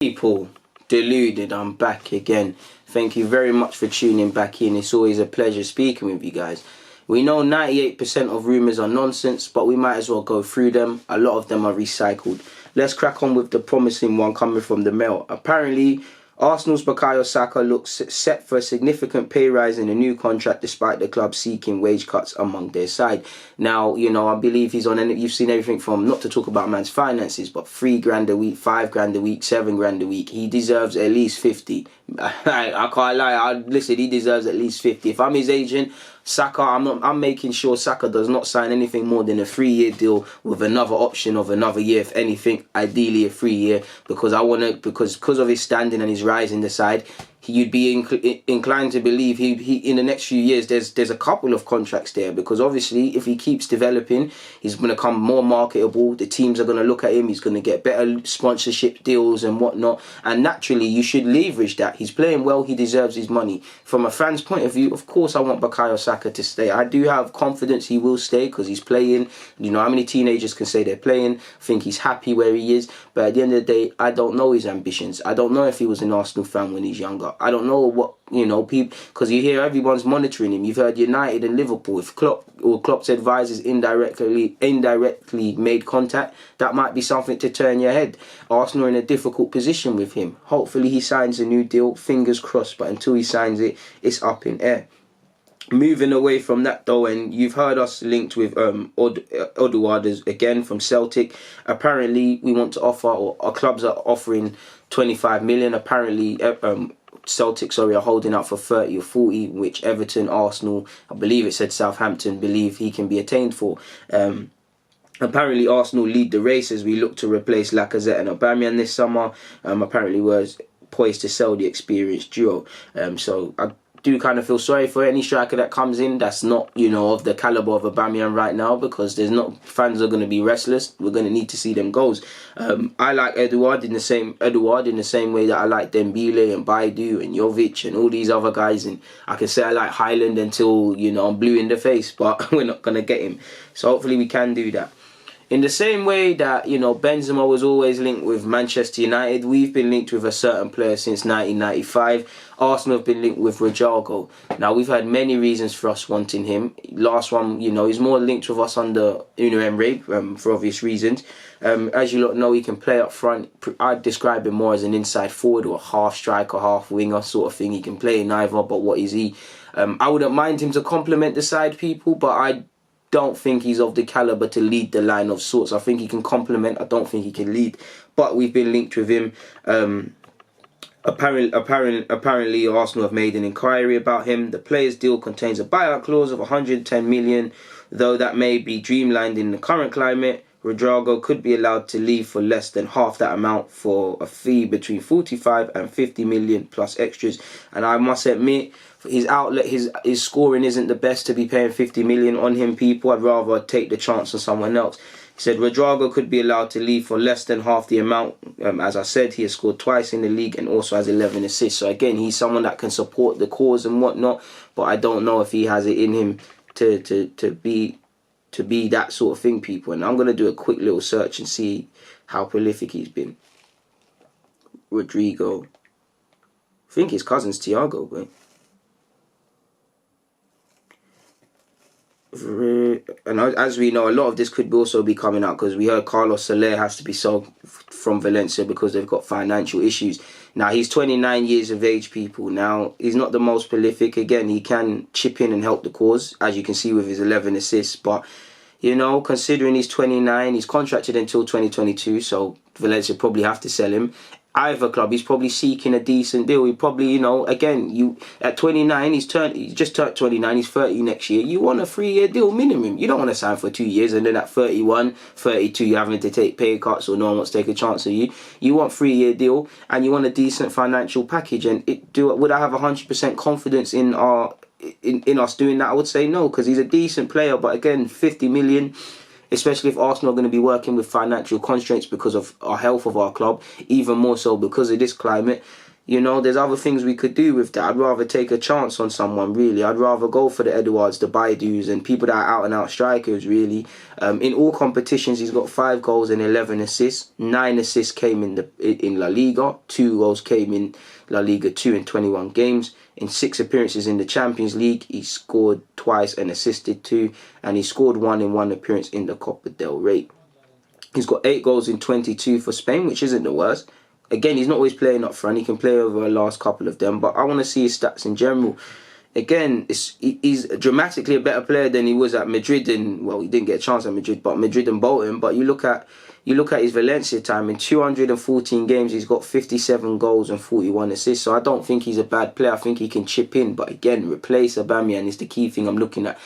People, Deluded, I'm back again. Thank you very much for tuning back in. It's always a pleasure speaking with you guys. We know 98% of rumours are nonsense, but we might as well go through them. A lot of them are recycled. Let's crack on with the promising one coming from the Mail. Apparently, Arsenal's Buyako Saka looks set for a significant pay rise in a new contract despite the club seeking wage cuts among their side. Now, I believe he's on, and you've seen everything from, not to talk about man's finances, but £3 a week, £5 a week, £7 a week. He deserves at least 50. I can't lie. Listen, he deserves at least 50. If I'm his agent, Saka, I'm making sure Saka does not sign anything more than a 3-year deal with another option of another year, if anything, ideally a 3-year, because because of his standing and his rise in the side, you'd be inclined to believe he in the next few years there's a couple of contracts there, because obviously if he keeps developing, he's going to become more marketable. The teams are going to look at him. He's going to get better sponsorship deals and whatnot, and naturally you should leverage that. He's playing well. He deserves his money. From a fan's point of view, of course I want Buyako Saka to stay. I do have confidence he will stay because he's playing. You know how many teenagers can say they're playing? I think he's happy where he is, but at the end of the day, I don't know his ambitions. I don't know if he was an Arsenal fan when he's younger. I don't know what, people, because you hear everyone's monitoring him. You've heard United and Liverpool. If Klopp or Klopp's advisors indirectly made contact, that might be something to turn your head. Arsenal are in a difficult position with him. Hopefully he signs a new deal, fingers crossed, but until he signs it, it's up in air. Moving away from that though, and you've heard us linked with Odegaard again from Celtic. Apparently we want to offer, or our clubs are offering 25 million. Apparently Celtic are holding out for 30 or 40, which Everton, Arsenal, I believe it said Southampton, believe he can be attained for. Apparently Arsenal lead the race as we look to replace Lacazette and Aubameyang this summer. Apparently was poised to sell the experienced duo. So I do kind of feel sorry for any striker that comes in that's not, of the caliber of Aubameyang right now, because fans are going to be restless. We're going to need to see them goals. I like Edouard in the same way that I like Dembele and Baidu and Jovic and all these other guys. And I can say I like Highland until, I'm blue in the face, but we're not going to get him. So hopefully we can do that. In the same way that, Benzema was always linked with Manchester United, we've been linked with a certain player since 1995. Arsenal have been linked with Rodrigo. Now, we've had many reasons for us wanting him. Last one, he's more linked with us under Unai Emery, for obvious reasons. As you lot know, he can play up front. I'd describe him more as an inside forward or a half striker, half winger sort of thing. He can play in either, but what is he? I wouldn't mind him to complement the side, people, but I don't think he's of the caliber to lead the line of sorts. I think he can complement. I don't think he can lead. But we've been linked with him. Apparently, Arsenal have made an inquiry about him. The player's deal contains a buyout clause of 110 million, though that may be dreamlined in the current climate. Rodrigo could be allowed to leave for less than half that amount for a fee between 45 and 50 million plus extras. And I must admit, his outlet, his scoring isn't the best to be paying 50 million on him, people. I'd rather take the chance on someone else. He said Rodrigo could be allowed to leave for less than half the amount. As I said, he has scored twice in the league and also has 11 assists. So again, he's someone that can support the cause and whatnot, but I don't know if he has it in him to be that sort of thing, people. And I'm going to do a quick little search and see how prolific he's been. Rodrigo. I think his cousin's Thiago, but and as we know, a lot of this could also be coming out because we heard Carlos Soler has to be sold from Valencia because they've got financial issues. Now, he's 29 years of age, people. Now, he's not the most prolific. Again, he can chip in and help the cause, as you can see with his 11 assists. But, considering he's 29, he's contracted until 2022, so Valencia probably have to sell him. Either club, he's probably seeking a decent deal. He probably, again, at 29, he's just turned 29, he's 30 next year. You want a 3-year deal minimum. You don't want to sign for 2 years and then at 31, 32, you're having to take pay cuts or no one wants to take a chance on you. You want 3-year deal and you want a decent financial package. And would I have 100% confidence in us doing that? I would say no, because he's a decent player. But again, 50 million, especially if Arsenal are going to be working with financial constraints because of our health of our club, even more so because of this climate. You know, there's other things we could do with that. I'd rather take a chance on someone, really. I'd rather go for the Edouards, the Baidus, and people that are out-and-out strikers, really. In all competitions, he's got 5 goals and 11 assists. 9 assists came in La Liga. 2 goals came in La Liga 2 in 21 games. In 6 appearances in the Champions League, he scored twice and assisted 2. And he scored 1 in 1 appearance in the Copa del Rey. He's got 8 goals in 22 for Spain, which isn't the worst. Again, he's not always playing up front. He can play over the last couple of them. But I want to see his stats in general. Again, he's dramatically a better player than he was at Madrid. And, well, he didn't get a chance at Madrid, but Madrid and Bolton. But you look at his Valencia time. In 214 games, he's got 57 goals and 41 assists. So I don't think he's a bad player. I think he can chip in. But again, replace Aubameyang is the key thing I'm looking at.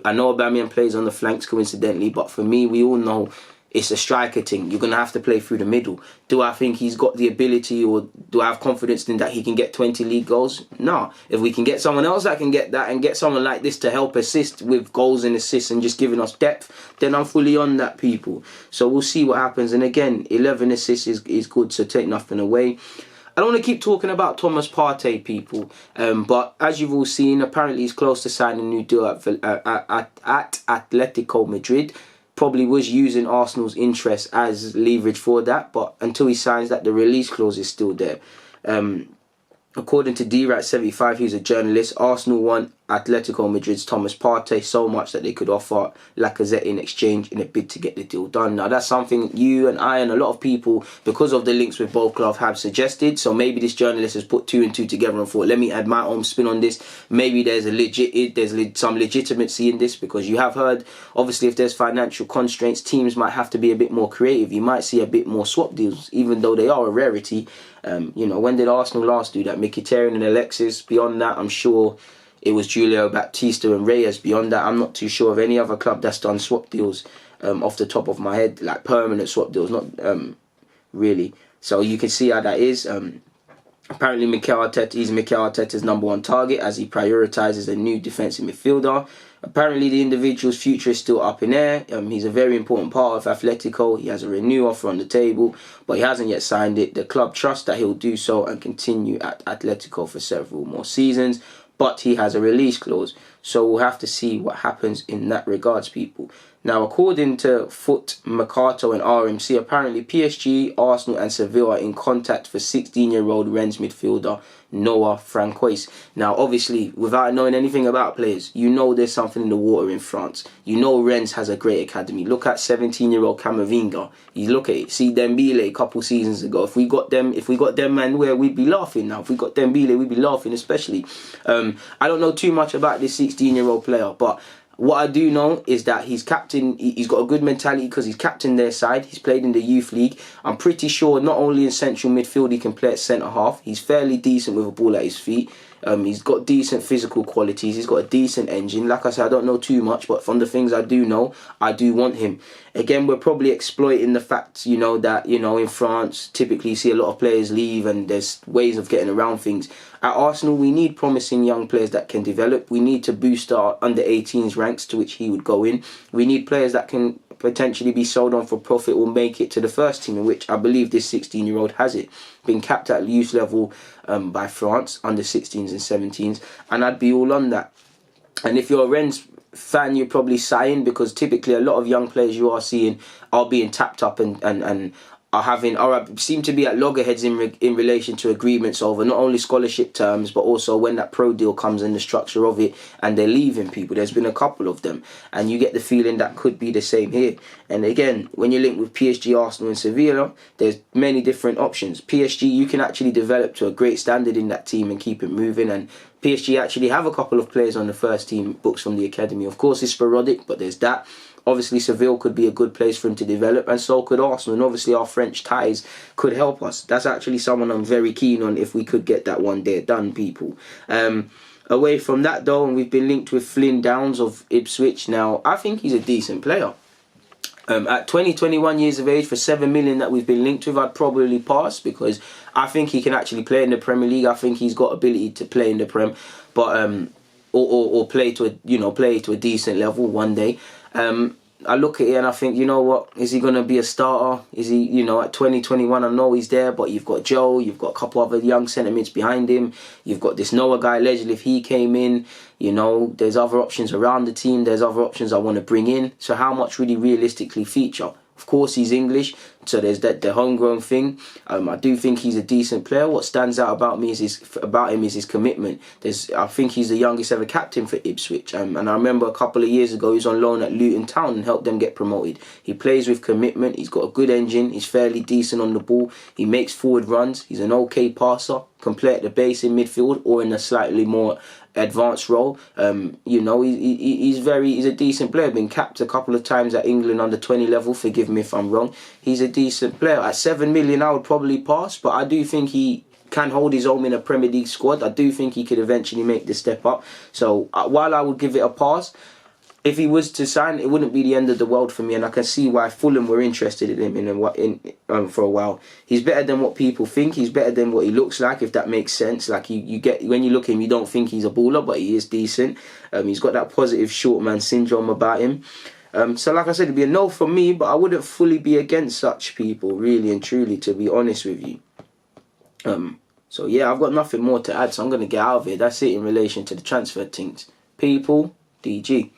I know Aubameyang plays on the flanks coincidentally. But for me, we all know it's a striker thing. You're going to have to play through the middle. Do I think he's got the ability, or do I have confidence in that he can get 20 league goals? No. If we can get someone else that can get that, and get someone like this to help assist with goals and assists and just giving us depth, then I'm fully on that, people. So we'll see what happens. And again, 11 assists is good, so take nothing away. I don't want to keep talking about Thomas Partey, people, but as you've all seen, apparently he's close to signing a new deal at Atletico Madrid. Probably was using Arsenal's interest as leverage for that, but until he signs that, the release clause is still there. According to DRAT75, who's a journalist, Arsenal want Atletico Madrid's Thomas Partey so much that they could offer Lacazette in exchange in a bid to get the deal done. Now, that's something you and I and a lot of people, because of the links with both clubs, have suggested. So maybe this journalist has put 2 and 2 together and thought, let me add my own spin on this. Maybe there's some legitimacy in this, because you have heard, obviously, if there's financial constraints, teams might have to be a bit more creative. You might see a bit more swap deals, even though they are a rarity. When did Arsenal last do that? Mkhitaryan and Alexis. Beyond that, I'm sure it was Julio Baptista and Reyes. Beyond that, I'm not too sure of any other club that's done swap deals off the top of my head, like permanent swap deals, not really. So you can see how that is. Apparently, Mikel Arteta's number 1 target, as he prioritises a new defensive midfielder. Apparently, the individual's future is still up in air. He's a very important part of Atletico. He has a renewal offer on the table, but he hasn't yet signed it. The club trusts that he'll do so and continue at Atletico for several more seasons, but he has a release clause. So we'll have to see what happens in that regards, people. Now, according to Foot, Mercato and RMC, apparently PSG, Arsenal and Seville are in contact for 16-year-old Rennes midfielder Noah Francois. Now, obviously, without knowing anything about players, you know there's something in the water in France. You know Rennes has a great academy. Look at 17-year-old Camavinga. You look at it. See Dembele a couple seasons ago. If we got them, man, where we'd be laughing now. If we got Dembele, we'd be laughing, especially. I don't know too much about this 16-year-old player, but what I do know is that he's got a good mentality because he's captain their side. He's played in the youth league. I'm pretty sure not only in central midfield, he can play at centre half. He's fairly decent with a ball at his feet. He's got decent physical qualities. He's got a decent engine. Like I said, I don't know too much, but from the things I do know, I do want him. Again, we're probably exploiting the fact, that, in France, typically you see a lot of players leave and there's ways of getting around things. At Arsenal, we need promising young players that can develop. We need to boost our under-18s ranks, to which he would go in. We need players that can potentially be sold on for profit or make it to the first team, in which I believe this 16-year-old has it. Been capped at youth level by France, under 16s and 17s, and I'd be all on that. And if you're a Rennes fan, you're probably sighing, because typically a lot of young players you are seeing are being tapped up and seem to be at loggerheads in relation to agreements over not only scholarship terms, but also when that pro deal comes in, the structure of it, and they're leaving people. There's been a couple of them, and you get the feeling that could be the same here. And again, when you link with PSG, Arsenal and Sevilla, there's many different options. PSG, you can actually develop to a great standard in that team and keep it moving, and PSG actually have a couple of players on the first team books from the academy. Of course, it's sporadic, but there's that. Obviously, Seville could be a good place for him to develop, and so could Arsenal. And obviously, our French ties could help us. That's actually someone I'm very keen on if we could get that one day done, people. Away from that, though, and we've been linked with Flynn Downs of Ipswich. Now, I think he's a decent player. At 21 years of age, for 7 million that we've been linked with, I'd probably pass, because I think he can actually play in the Premier League. I think he's got ability to play in the Prem, but or play to a decent level one day. I look at it and I think, you know what, is he going to be a starter? Is he, you know, at 2021, I know he's there, but you've got Joe, you've got a couple other young centre-mids behind him, you've got this Noah guy, allegedly, if he came in, you know, there's other options around the team, there's other options I want to bring in. So how much would he realistically feature? Of course, he's English, so there's the homegrown thing. I do think he's a decent player. What stands out about me is his commitment. I think he's the youngest ever captain for Ipswich. And I remember a couple of years ago, he was on loan at Luton Town and helped them get promoted. He plays with commitment. He's got a good engine. He's fairly decent on the ball. He makes forward runs. He's an okay passer. Can play at the base in midfield or in a slightly more advanced role. You know, he's a decent player. Been capped a couple of times at England under 20 level. Forgive me if I'm wrong. He's a decent player. At 7 million, I would probably pass, but I do think he can hold his own in a Premier League squad. I do think he could eventually make the step up. So while I would give it a pass, if he was to sign, it wouldn't be the end of the world for me, and I can see why Fulham were interested in him for a while. He's better than what people think. He's better than what he looks like, if that makes sense. Like you get, when you look at him, you don't think he's a baller, but he is decent. He's got that positive short man syndrome about him. So like I said, it'd be a no from me, but I wouldn't fully be against such people, really and truly, to be honest with you. So yeah, I've got nothing more to add, so I'm going to get out of it. That's it in relation to the transfer things. People, DG.